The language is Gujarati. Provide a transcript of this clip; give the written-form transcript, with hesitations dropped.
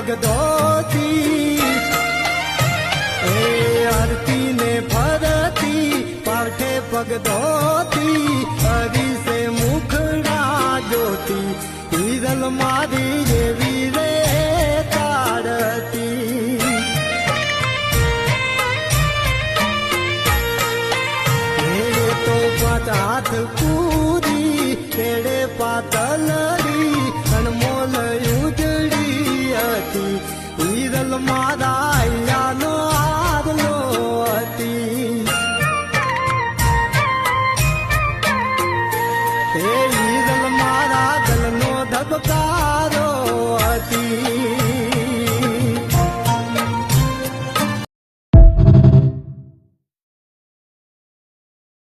પગ ધોતી એ આરતી ને ફરતી પાઠે પગ ધોતી હરી સે મુખડા જોતી હિરલ મારી જેવી રે તારતી હાથ પૂરી કેડે પાતલ